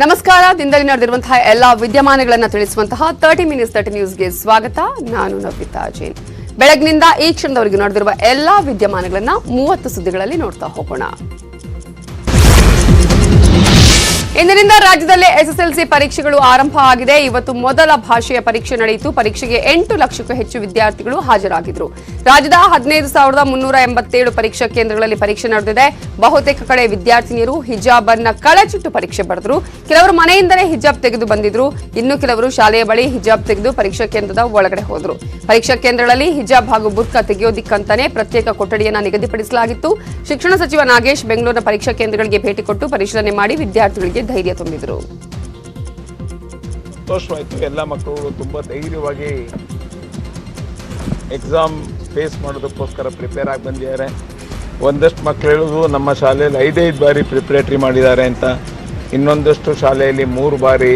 ನಮಸ್ಕಾರ. ದಿನದಲ್ಲಿ ನಡೆದಿರುವಂತಹ ಎಲ್ಲಾ ವಿದ್ಯಮಾನಗಳನ್ನು ತಿಳಿಸುವಂತಹ 30 ಮಿನಿಟ್ಸ್ 30 ನ್ಯೂಸ್ಗೆ ಸ್ವಾಗತ. ನಾನು ನವಿತಾ ಜೈನ್. ಬೆಳಗಿನಿಂದ ಈ ಕ್ಷಣದವರೆಗೂ ನಡೆದಿರುವ ಎಲ್ಲಾ ವಿದ್ಯಮಾನಗಳನ್ನು 30 ಸುದ್ದಿಗಳಲ್ಲಿ ನೋಡ್ತಾ ಹೋಗೋಣ. ಇಂದಿನಿಂದ ರಾಜ್ಯದಲ್ಲಿ ಎಸ್ಎಸ್ಎಲ್ಸಿ ಪರೀಕ್ಷೆಗಳು ಆರಂಭ ಆಗಿದೆ. ಇವತ್ತು ಮೊದಲ ಭಾಷೆಯ ಪರೀಕ್ಷೆ ನಡೆಯಿತು. ಪರೀಕ್ಷೆಗೆ 8 ಲಕ್ಷಕ್ಕೂ ಹೆಚ್ಚು ವಿದ್ಯಾರ್ಥಿಗಳು ಹಾಜರಾಗಿದ್ದರು. ರಾಜ್ಯದ 15,387 ಪರೀಕ್ಷಾ ಕೇಂದ್ರಗಳಲ್ಲಿ ಪರೀಕ್ಷೆ ನಡೆದಿದೆ. ಬಹುತೇಕ ಕಡೆ ವಿದ್ಯಾರ್ಥಿನಿಯರು ಹಿಜಾಬ್ ಅನ್ನ ಕಳಚಿಟ್ಟು ಪರೀಕ್ಷೆ ಬರೆದರು. ಕೆಲವರು ಮನೆಯಿಂದಲೇ ಹಿಜಾಬ್ ತೆಗೆದು ಬಂದಿದ್ರು. ಇನ್ನು ಕೆಲವರು ಶಾಲೆಯ ಬಳಿ ಹಿಜಾಬ್ ತೆಗೆದು ಪರೀಕ್ಷಾ ಕೇಂದ್ರದ ಒಳಗಡೆ ಹೋದರು. ಪರೀಕ್ಷಾ ಕೇಂದ್ರಗಳಲ್ಲಿ ಹಿಜಾಬ್ ಹಾಗೂ ಬುರ್ಕಾ ತೆಗೆಯೋದಿಕ್ಕಂತಾನೆ ಪ್ರತ್ಯೇಕ ಕೊಠಡಿಯನ್ನು ನಿಗದಿಪಡಿಸಲಾಗಿತ್ತು. ಶಿಕ್ಷಣ ಸಚಿವ ನಾಗೇಶ್ ಬೆಂಗಳೂರಿನ ಪರೀಕ್ಷಾ ಕೇಂದ್ರಗಳಿಗೆ ಭೇಟಿ ಕೊಟ್ಟು ಪರಿಶೀಲನೆ ಮಾಡಿ ವಿದ್ಯಾರ್ಥಿಗಳಿಗೆ ಧೈರ್ಯ ತುಂಬಿದರು. ಸಂತೋಷವಾಯಿತು. ಎಲ್ಲ ಮಕ್ಕಳು ತುಂಬಾ ಧೈರ್ಯವಾಗಿ ಎಕ್ಸಾಮ್ ಫೇಸ್ ಮಾಡೋದಕ್ಕೋಸ್ಕರ ಪ್ರಿಪೇರ್ ಆಗಿ ಬಂದಿದ್ದಾರೆ. ಒಂದಷ್ಟು ಮಕ್ಕಳು ಹೇಳೋದು ನಮ್ಮ ಶಾಲೆಯಲ್ಲಿ 5 ಬಾರಿ ಪ್ರಿಪ್ರೇಟರಿ ಮಾಡಿದ್ದಾರೆ ಅಂತ, ಇನ್ನೊಂದಷ್ಟು ಶಾಲೆಯಲ್ಲಿ 3 ಬಾರಿ,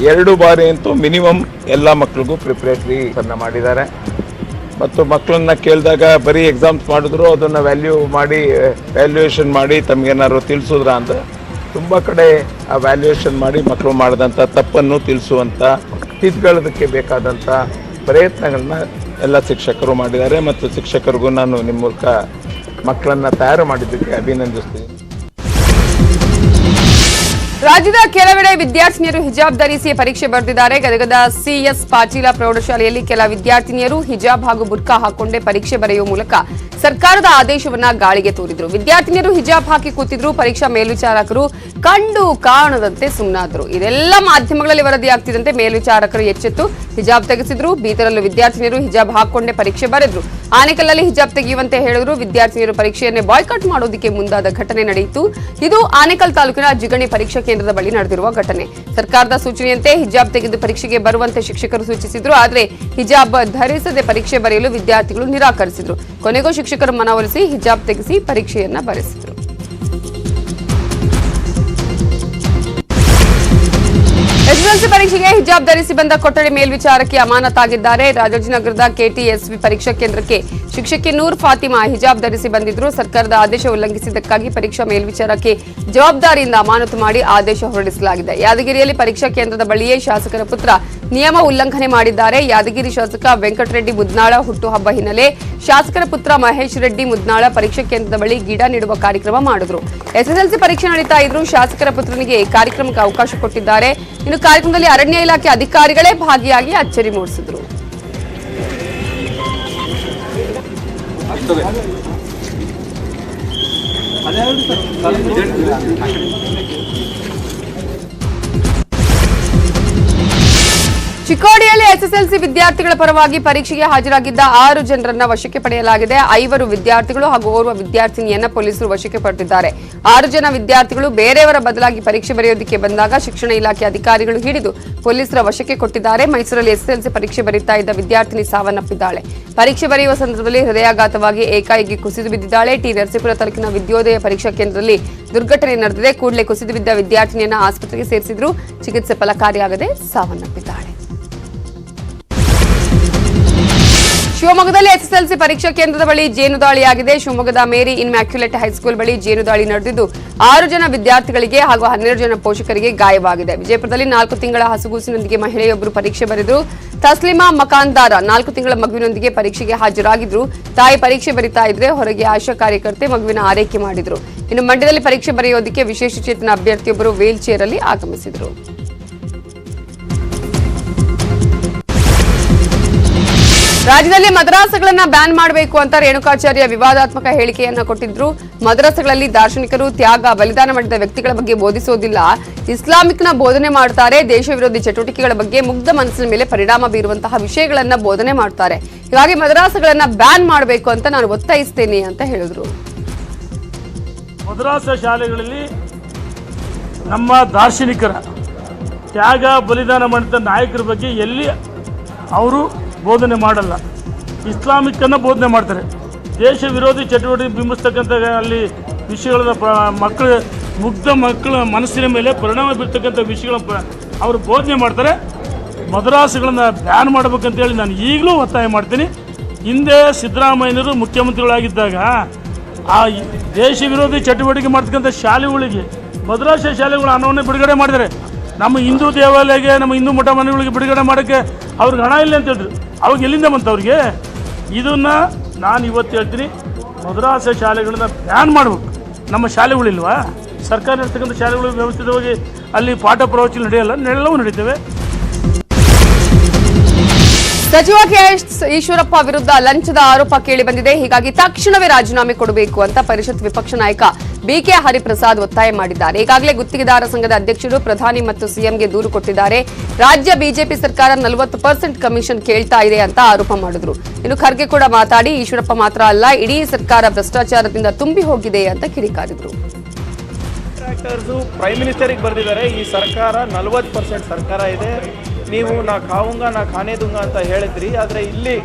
2 ಬಾರಿ ಅಂತೂ ಮಿನಿಮಮ್ ಎಲ್ಲ ಮಕ್ಕಳಿಗೂ ಪ್ರಿಪ್ರೇಟರಿ ಮಾಡಿದ್ದಾರೆ. ಮತ್ತು ಮಕ್ಕಳನ್ನ ಕೇಳಿದಾಗ ಬರೀ ಎಕ್ಸಾಮ್ಸ್ ಮಾಡಿದ್ರು, ಅದನ್ನು ವ್ಯಾಲ್ಯೂಯೇಷನ್ ಮಾಡಿ ತಮಗೇನಾದ್ರು ತಿಳಿಸಿದ್ರ ಅಂತ ತುಂಬ ಕಡೆ ಆ ವ್ಯಾಲ್ಯೂಯೇಷನ್ ಮಾಡಿ ಮಕ್ಕಳು ಮಾಡಿದಂಥ ತಪ್ಪನ್ನು ತಿಳಿಸುವಂಥ, ತಿದ್ದುಕೊಳ್ಳೋದಕ್ಕೆ ಬೇಕಾದಂಥ ಪ್ರಯತ್ನಗಳನ್ನ ಎಲ್ಲ ಶಿಕ್ಷಕರು ಮಾಡಿದ್ದಾರೆ. ಮತ್ತು ಶಿಕ್ಷಕರಿಗೂ ನಾನು ನಿಮ್ಮ ಮೂಲಕ ಮಕ್ಕಳನ್ನು ತಯಾರು ಮಾಡಿದ್ದಕ್ಕೆ ಅಭಿನಂದಿಸ್ತೀನಿ. ರಾಜ್ಯದ ಕೆಲವೆಡೆ ವಿದ್ಯಾರ್ಥಿನಿಯರು ಹಿಜಾಬ್ ಧರಿಸಿ ಪರೀಕ್ಷೆ ಬರೆದಿದ್ದಾರೆ. ಗದಗದ ಸಿಎಸ್ ಪಾಟೀಲ ಪ್ರೌಢಶಾಲೆಯಲ್ಲಿ ಕೆಲ ವಿದ್ಯಾರ್ಥಿನಿಯರು ಹಿಜಾಬ್ ಹಾಗೂ ಬುರ್ಕಾ ಹಾಕೊಂಡೇ ಪರೀಕ್ಷೆ ಬರೆಯುವ ಮೂಲಕ ಸರ್ಕಾರದ ಆದೇಶವನ್ನ ಗಾಳಿಗೆ ತೂರಿದ್ರು. ವಿದ್ಯಾರ್ಥಿನಿಯರು ಹಿಜಾಬ್ ಹಾಕಿ ಕೂತಿದ್ರು. ಪರೀಕ್ಷಾ ಮೇಲ್ವಿಚಾರಕರು ಕಂಡು ಕಾಣದಂತೆ ಸುಮ್ಮನಾದ್ರು. ಇದೆಲ್ಲ ಮಾಧ್ಯಮಗಳಲ್ಲಿ ವರದಿಯಾಗ್ತಿದ್ದಂತೆ ಮೇಲ್ವಿಚಾರಕರು ಎಚ್ಚೆತ್ತು ಹಿಜಾಬ್ ತೆಗೆಸಿದ್ರು. ಬೀದರಲ್ಲೂ ವಿದ್ಯಾರ್ಥಿನಿಯರು ಹಿಜಾಬ್ ಹಾಕೊಂಡೇ ಪರೀಕ್ಷೆ ಬರೆದ್ರು. ಆನೇಕಲ್ಲಲ್ಲಿ ಹಿಜಾಬ್ ತೆಗೆಯುವಂತೆ ಹೇಳಿದ್ರು. ವಿದ್ಯಾರ್ಥಿನಿಯರು ಪರೀಕ್ಷೆಯನ್ನೇ ಬಾಯ್ಕಾಟ್ ಮಾಡೋದಕ್ಕೆ ಮುಂದಾದ ಘಟನೆ ನಡೆಯಿತು. ಇದು ಆನೇಕಲ್ ತಾಲೂಕಿನ ಜಿಗಣಿ ಪರೀಕ್ಷಾ ಕೇಂದ್ರದ ಬಳಿ ನಡೆದಿರುವ ಘಟನೆ. ಸರ್ಕಾರದ ಸೂಚನೆಯಂತೆ ಹಿಜಾಬ್ ತೆಗೆದು ಪರೀಕ್ಷೆಗೆ ಬರುವಂತೆ ಶಿಕ್ಷಕರು ಸೂಚಿಸಿದ್ರು. ಆದರೆ ಹಿಜಾಬ್ ಧರಿಸದೆ ಪರೀಕ್ಷೆ ಬರೆಯಲು ವಿದ್ಯಾರ್ಥಿಗಳು ನಿರಾಕರಿಸಿದ್ರು. ಕೊನೆಗೂ ಶಿಕ್ಷಕರು ಮನವೊಲಿಸಿ ಹಿಜಾಬ್ ತೆಗೆಸಿ ಪರೀಕ್ಷೆಯನ್ನ ಬರೆಸಿದ್ರು. ಎಸ್ಎಸ್ಎಲ್ಸಿ ಪರೀಕ್ಷೆಗೆ ಹಿಜಾಬ್ ಧರಿಸಿ ಬಂದ ಕೊಠಡಿ ಮೇಲ್ವಿಚಾರಕ್ಕೆ ಅಮಾನತಾಗಿದ್ದಾರೆ. ರಾಜಾಜಿನಗರದ ಕೆಟಿಎಸ್ವಿ ಪರೀಕ್ಷಾ ಕೇಂದ್ರಕ್ಕೆ ಶಿಕ್ಷಕಿ ನೂರ್ ಫಾತಿಮಾ ಹಿಜಾಬ್ ಧರಿಸಿ ಬಂದಿದ್ರು. ಸರ್ಕಾರದ ಆದೇಶ ಉಲ್ಲಂಘಿಸಿದ್ದಕ್ಕಾಗಿ ಪರೀಕ್ಷಾ ಮೇಲ್ವಿಚಾರಕ್ಕೆ ಜವಾಬ್ದಾರಿಯಿಂದ ಅಮಾನತು ಮಾಡಿ ಆದೇಶ ಹೊರಡಿಸಲಾಗಿದೆ. ಯಾದಗಿರಿಯಲ್ಲಿ ಪರೀಕ್ಷಾ ಕೇಂದ್ರದ ಬಳಿಯೇ ಶಾಸಕರ ಪುತ್ರ ನಿಯಮ ಉಲ್ಲಂಘನೆ ಮಾಡಿದ್ದಾರೆ. ಯಾದಗಿರಿ ಶಾಸಕ ವೆಂಕಟರೆಡ್ಡಿ ಮುದ್ನಾಳ ಹುಟ್ಟುಹಬ್ಬ ಹಿನ್ನೆಲೆ ಶಾಸಕರ ಪುತ್ರ ಮಹೇಶ್ ರೆಡ್ಡಿ ಮುದ್ನಾಳ ಪರೀಕ್ಷಾ ಕೇಂದ್ರದ ಬಳಿ ಗಿಡ ನೆಡುವ ಕಾರ್ಯಕ್ರಮ ಮಾಡಿದ್ರು. ಎಸ್ಎಸ್ಎಲ್ಸಿ ಪರೀಕ್ಷೆ ನಡೀತಾ ಇದ್ರು. ಶಾಸಕರ ಪುತ್ರನಿಗೆ ಕಾರ್ಯಕ್ರಮಕ್ಕೆ ಅವಕಾಶ ಕೊಟ್ಟಿದ್ದಾರೆ. ಇನ್ನು ಕಾರ್ಯಕ್ರಮದಲ್ಲಿ ಅರಣ್ಯ ಇಲಾಖೆ ಅಧಿಕಾರಿಗಳೇ ಭಾಗಿಯಾಗಿ ಅಚ್ಚರಿ ಮೂಡಿಸಿದ್ರು. ಚಿಕ್ಕೋಡಿಯಲ್ಲಿ ಎಸ್ಎಸ್ಎಲ್ಸಿ ವಿದ್ಯಾರ್ಥಿಗಳ ಪರವಾಗಿ ಪರೀಕ್ಷೆಗೆ ಹಾಜರಾಗಿದ್ದ 6 ಜನರನ್ನ ವಶಕ್ಕೆ ಪಡೆಯಲಾಗಿದೆ. 5 ವಿದ್ಯಾರ್ಥಿಗಳು ಹಾಗೂ ಓರ್ವ ವಿದ್ಯಾರ್ಥಿನಿಯನ್ನ ಪೊಲೀಸರು ವಶಕ್ಕೆ ಪಡೆದಿದ್ದಾರೆ. 6 ಜನ ವಿದ್ಯಾರ್ಥಿಗಳು ಬೇರೆಯವರ ಬದಲಾಗಿ ಪರೀಕ್ಷೆ ಬರೆಯೋದಕ್ಕೆ ಬಂದಾಗ ಶಿಕ್ಷಣ ಇಲಾಖೆ ಅಧಿಕಾರಿಗಳು ಹಿಡಿದು ಪೊಲೀಸರ ವಶಕ್ಕೆ ಕೊಟ್ಟಿದ್ದಾರೆ. ಮೈಸೂರಲ್ಲಿ ಎಸ್ಎಸ್ಎಲ್ಸಿ ಪರೀಕ್ಷೆ ಬರೀತಾ ಇದ್ದ ವಿದ್ಯಾರ್ಥಿನಿ ಸಾವನ್ನಪ್ಪಿದ್ದಾಳೆ. ಪರೀಕ್ಷೆ ಬರೆಯುವ ಸಂದರ್ಭದಲ್ಲಿ ಹೃದಯಾಘಾತವಾಗಿ ಏಕಾಏಕಿ ಕುಸಿದು ಬಿದ್ದಿದ್ದಾಳೆ. ಟಿ ನರಸೀಪುರ ತಾಲೂಕಿನ ವಿದ್ಯೋದಯ ಪರೀಕ್ಷಾ ಕೇಂದ್ರದಲ್ಲಿ ದುರ್ಘಟನೆ ನಡೆದಿದೆ. ಕೂಡಲೇ ಕುಸಿದು ಬಿದ್ದ ವಿದ್ಯಾರ್ಥಿನಿಯನ್ನ ಆಸ್ಪತ್ರೆಗೆ ಸೇರಿಸಿದ್ರು. ಚಿಕಿತ್ಸೆ ಫಲಕಾರಿಯಾಗದೆ ಸಾವನ್ನಪ್ಪಿದ್ದಾಳೆ. ಶಿವಮೊಗ್ಗದಲ್ಲಿ ಎಸ್ಎಸ್ಎಲ್ಸಿ ಪರೀಕ್ಷಾ ಕೇಂದ್ರದ ಬಳಿ ಜೇನುದಾಳಿಯಾಗಿದೆ. ಶಿವಮೊಗ್ಗದ ಮೇರಿ ಇನ್ಮ್ಯಾಕ್ಯುಲೇಟ್ ಹೈಸ್ಕೂಲ್ ಬಳಿ ಜೇನುದಾಳಿ ನಡೆದಿದ್ದು 6 ಜನ ವಿದ್ಯಾರ್ಥಿಗಳಿಗೆ ಹಾಗೂ 12 ಜನ ಪೋಷಕರಿಗೆ ಗಾಯವಾಗಿದೆ. ವಿಜಯಪುರದಲ್ಲಿ 4 ತಿಂಗಳ ಹಸುಗೂಸಿನೊಂದಿಗೆ ಮಹಿಳೆಯೊಬ್ಬರು ಪರೀಕ್ಷೆ ಬರೆದರು. ತಸ್ಲಿಮಾ ಮಕಾನ್ದಾರ 4 ತಿಂಗಳ ಮಗುವಿನೊಂದಿಗೆ ಪರೀಕ್ಷೆಗೆ ಹಾಜರಾಗಿದ್ರು. ತಾಯಿ ಪರೀಕ್ಷೆ ಬರಿತಾ ಇದ್ರೆ ಹೊರಗೆ ಆಶಾ ಕಾರ್ಯಕರ್ತೆ ಮಗುವಿನ ಆರೈಕೆ ಮಾಡಿದ್ರು. ಇನ್ನು ಮಂಡ್ಯದಲ್ಲಿ ಪರೀಕ್ಷೆ ಬರೆಯೋದಕ್ಕೆ ವಿಶೇಷಚೇತನ ಅಭ್ಯರ್ಥಿಯೊಬ್ಬರು ವೀಲ್ ಚೇರ್ ಅಲ್ಲಿ ಆಗಮಿಸಿದ್ರು. ರಾಜ್ಯದಲ್ಲಿ ಮದ್ರಾಸಗಳನ್ನ ಬ್ಯಾನ್ ಮಾಡಬೇಕು ಅಂತ ರೇಣುಕಾಚಾರ್ಯ ವಿವಾದಾತ್ಮಕ ಹೇಳಿಕೆಯನ್ನ ಕೊಟ್ಟಿದ್ರು. ಮದ್ರಾಸಗಳಲ್ಲಿ ದಾರ್ಶನಿಕರು ತ್ಯಾಗ ಬಲಿದಾನ ಮಾಡಿದ ವ್ಯಕ್ತಿಗಳ ಬಗ್ಗೆ ಬೋಧಿಸೋದಿಲ್ಲ, ಇಸ್ಲಾಮಿಕ್ನ ಬೋಧನೆ ಮಾಡ್ತಾರೆ. ದೇಶ ವಿರೋಧಿ ಚಟುವಟಿಕೆಗಳ ಬಗ್ಗೆ ಮುಗ್ಧ ಮನಸ್ಸಿನ ಮೇಲೆ ಪರಿಣಾಮ ಬೀರುವಂತಹ ವಿಷಯಗಳನ್ನ ಬೋಧನೆ ಮಾಡ್ತಾರೆ. ಹೀಗಾಗಿ ಮದ್ರಾಸಗಳನ್ನ ಬ್ಯಾನ್ ಮಾಡಬೇಕು ಅಂತ ನಾನು ಒತ್ತಾಯಿಸ್ತೇನೆ ಅಂತ ಹೇಳಿದ್ರು. ಮದ್ರಾಸ ಶಾಲೆಗಳಲ್ಲಿ ನಮ್ಮ ದಾರ್ಶನಿಕರ ತ್ಯಾಗ ಬಲಿದಾನ ಮಾಡಿದ ನಾಯಕರ ಬಗ್ಗೆ ಎಲ್ಲಿ ಅವರು ಬೋಧನೆ ಮಾಡಲ್ಲ, ಇಸ್ಲಾಮಿಕ್ಕನ್ನು ಬೋಧನೆ ಮಾಡ್ತಾರೆ. ದೇಶ ವಿರೋಧಿ ಚಟುವಟಿಕೆ ಬಿಂಬಿಸ್ತಕ್ಕಂಥ ಅಲ್ಲಿ ವಿಷಯಗಳನ್ನ ಮುಗ್ಧ ಮಕ್ಕಳ ಮನಸ್ಸಿನ ಮೇಲೆ ಪರಿಣಾಮ ಬೀರ್ತಕ್ಕಂಥ ವಿಷಯಗಳನ್ನ ಅವರು ಬೋಧನೆ ಮಾಡ್ತಾರೆ. ಮದ್ರಾಸುಗಳನ್ನು ಬ್ಯಾನ್ ಮಾಡಬೇಕಂತೇಳಿ ನಾನು ಈಗಲೂ ಒತ್ತಾಯ ಮಾಡ್ತೀನಿ. ಹಿಂದೆ ಸಿದ್ದರಾಮಯ್ಯನವರು ಮುಖ್ಯಮಂತ್ರಿಗಳಾಗಿದ್ದಾಗ ಆ ದೇಶ ವಿರೋಧಿ ಚಟುವಟಿಕೆ ಮಾಡ್ತಕ್ಕಂಥ ಶಾಲೆಗಳಿಗೆ ಮದ್ರಾಸ ಶಾಲೆಗಳು ಹಣವನ್ನು ಬಿಡುಗಡೆ ಮಾಡಿದ್ದಾರೆ. ನಮ್ಮ ಹಿಂದೂ ದೇವಾಲಯಕ್ಕೆ, ನಮ್ಮ ಹಿಂದೂ ಮಠ ಮನೆಗಳಿಗೆ ಬಿಡುಗಡೆ ಮಾಡೋಕ್ಕೆ ಅವ್ರಿಗೆ ಹಣ ಇಲ್ಲ ಅಂತ ಹೇಳಿದ್ರು. ಅವಾಗ ಎಲ್ಲಿಂದ ಬಂತು ಅವ್ರಿಗೆ? ಇದನ್ನು ನಾನು ಇವತ್ತು ಹೇಳ್ತೀನಿ, ಮದ್ರಾಸ ಶಾಲೆಗಳನ್ನ ಬ್ಯಾನ್ ಮಾಡಬೇಕು. ನಮ್ಮ ಶಾಲೆಗಳಿಲ್ವಾ? ಸರ್ಕಾರ ಇರ್ತಕ್ಕಂಥ ಶಾಲೆಗಳು ವ್ಯವಸ್ಥಿತವಾಗಿ ಅಲ್ಲಿ ಪಾಠ ಪ್ರವಚನ ನಡೆಯಲ್ಲ, ಎಲ್ಲವೂ ನಡೀತವೆ. ಸಚಿವ ಕೆಎಸ್ ಈಶ್ವರಪ್ಪ ವಿರುದ್ಧ ಲಂಚದ ಆರೋಪ ಕೇಳಿ ಬಂದಿದೆ. ಹೀಗಾಗಿ ತಕ್ಷಣವೇ ರಾಜೀನಾಮೆ ಕೊಡಬೇಕು ಅಂತ ಪರಿಷತ್ ವಿಪಕ್ಷ ನಾಯಕ ಬಿಕೆ ಹರಿಪ್ರಸಾದ್ ಒತ್ತಾಯ ಮಾಡಿದ್ದಾರೆ. ಈಗಾಗಲೇ ಗುತ್ತಿಗೆದಾರ ಸಂಘದ ಅಧ್ಯಕ್ಷರು ಪ್ರಧಾನಿ ಮತ್ತು ಸಿಎಂಗೆ ದೂರು ಕೊಟ್ಟಿದ್ದಾರೆ. ರಾಜ್ಯ ಬಿಜೆಪಿ ಸರ್ಕಾರ 40% ಕಮಿಷನ್ ಕೇಳ್ತಾ ಇದೆ ಅಂತ ಆರೋಪ ಮಾಡಿದ್ರು. ಇನ್ನು ಖರ್ಗೆ ಕೂಡ ಮಾತಾಡಿ ಈಶ್ವರಪ್ಪ ಮಾತ್ರ ಅಲ್ಲ, ಇಡೀ ಸರ್ಕಾರ ಭ್ರಷ್ಟಾಚಾರದಿಂದ ತುಂಬಿ ಹೋಗಿದೆ ಅಂತ ಕಿಡಿಕಾರಿದ್ರು. ಪ್ರೈಮ್ ಮಿನಿಸ್ಟರ್ಗೆ ಬರೆದಿದ್ದಾರೆ, ಈ ಸರ್ಕಾರ 40% ಸರ್ಕಾರ ಇದೆ, ನೀವು ನಾ ಖಾವುಂಗ ನಾ ಖಾನೆ ದುಂಗ ಅಂತ ಹೇಳಿದ್ರಿ. ಆದರೆ ಇಲ್ಲಿ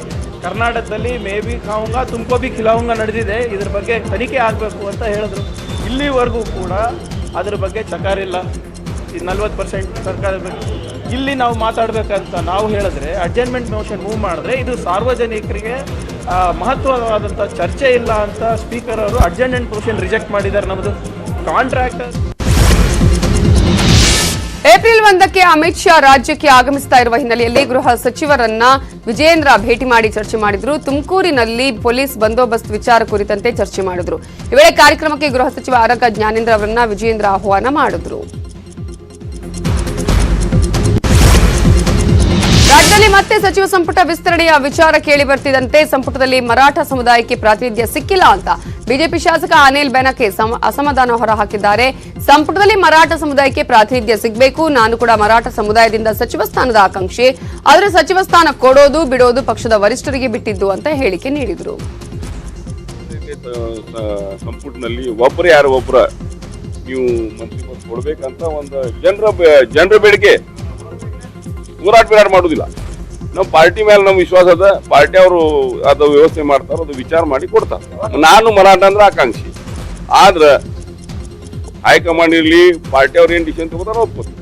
ಕರ್ನಾಟಕದಲ್ಲಿ ಮೇ ಬಿ ಖಾವುಂಗ ತುಮಕೋ ಬಿ ಖಿಲಾವುಂಗ ನಡೆದಿದೆ, ಇದ್ರ ಬಗ್ಗೆ ತನಿಖೆ ಆಗಬೇಕು ಅಂತ ಹೇಳಿದ್ರು. ಇಲ್ಲಿವರೆಗೂ ಕೂಡ ಅದ್ರ ಬಗ್ಗೆ ಚಕಾರಿಲ್ಲ. ಈ 40% ಸರ್ಕಾರ ಇಲ್ಲಿ ನಾವು ಮಾತಾಡಬೇಕಂತ ನಾವು ಹೇಳಿದ್ರೆ ಅಡ್ಜರ್ನ್ಮೆಂಟ್ ಮೋಷನ್ ಮೂವ್ ಮಾಡಿದ್ರೆ ಇದು ಸಾರ್ವಜನಿಕರಿಗೆ ಮಹತ್ವವಾದಂಥ ಚರ್ಚೆ ಇಲ್ಲ ಅಂತ ಸ್ಪೀಕರ್ ಅವರು ಅಡ್ಜರ್ನ್ಮೆಂಟ್ ಮೋಷನ್ ರಿಜೆಕ್ಟ್ ಮಾಡಿದ್ದಾರೆ. ನಮ್ಮದು ಕಾಂಟ್ರಾಕ್ಟರ್ ಏಪ್ರಿಲ್ 1ಕ್ಕೆ ಅಮಿತ್ ಶಾ ರಾಜ್ಯಕ್ಕೆ ಆಗಮಿಸ್ತಾ ಇರುವ ಹಿನ್ನೆಲೆಯಲ್ಲಿ ಗೃಹ ಸಚಿವರನ್ನ ವಿಜೇಂದ್ರ ಭೇಟಿ ಮಾಡಿ ಚರ್ಚೆ ಮಾಡಿದ್ರು. ತುಮಕೂರಿನಲ್ಲಿ ಪೊಲೀಸ್ ಬಂದೋಬಸ್ತ್ ವಿಚಾರ ಕುರಿತಂತೆ ಚರ್ಚೆ ಮಾಡಿದ್ರು. ಈ ವೇಳೆ ಕಾರ್ಯಕ್ರಮಕ್ಕೆ ಗೃಹ ಸಚಿವ ಆರಗ ಜ್ಞಾನೇಂದ್ರ ಅವರನ್ನ ವಿಜೇಂದ್ರ ಆಹ್ವಾನ ಮಾಡಿದ್ರು. ರಾಜ್ಯದಲ್ಲಿ ಮತ್ತೆ ಸಚಿವ ಸಂಪುಟ ವಿಸ್ತರಣೆಯ ವಿಚಾರ ಕೇಳಿ ಬರ್ತಿದ್ದಂತೆ ಸಂಪುಟದಲ್ಲಿ ಮರಾಠ ಸಮುದಾಯಕ್ಕೆ ಪ್ರಾತಿನಿಧ್ಯ ಸಿಕ್ಕಿಲ್ಲ ಅಂತ ಬಿಜೆಪಿ ಶಾಸಕ ಅನಿಲ್ ಬೆನಕೆ ಅಸಮಾಧಾನ ಹೊರಹಾಕಿದ್ದಾರೆ. ಸಂಪುಟದಲ್ಲಿ ಮರಾಠ ಸಮುದಾಯಕ್ಕೆ ಪ್ರಾತಿನಿಧ್ಯ ಸಿಗಬೇಕು, ನಾನು ಕೂಡ ಮರಾಠ ಸಮುದಾಯದಿಂದ ಸಚಿವ ಸ್ಥಾನದ ಆಕಾಂಕ್ಷಿ, ಆದರೆ ಸಚಿವ ಸ್ಥಾನ ಕೊಡೋದು ಬಿಡೋದು ಪಕ್ಷದ ವರಿಷ್ಠರಿಗೆ ಬಿಟ್ಟಿದ್ದು ಅಂತ ಹೇಳಿಕೆ ನೀಡಿದರು. ಸಂಪುಟದಲ್ಲಿ ಒಬ್ಬರ ನೀವು ಮಂತ್ರಿ ಪದ ಕೊಡ್ಬೇಕಂತ ಒಂದು ಜನರ ಬೇಡಿಕೆ ಹೋರಾಟ ಮಾಡುವುದಿಲ್ಲ. ನಮ್ಮ ಪಾರ್ಟಿ ಮೇಲೆ ನಮ್ಗೆ ವಿಶ್ವಾಸ ಅದ, ಪಾರ್ಟಿ ಅವರು ಅದು ವ್ಯವಸ್ಥೆ ಮಾಡ್ತಾರ, ಅದು ವಿಚಾರ ಮಾಡಿ ಕೊಡ್ತಾರೆ. ನಾನು ಮರಾಠ ಅಂದ್ರೆ ಆಕಾಂಕ್ಷಿ, ಆದ್ರೆ ಹೈಕಮಾಂಡ್ ಇರ್ಲಿ ಪಾರ್ಟಿ ಅವ್ರು ಏನ್ ಡಿಸಿಷನ್ ತಗೋತಾರ ಒಪ್ಕೋತಾರೆ.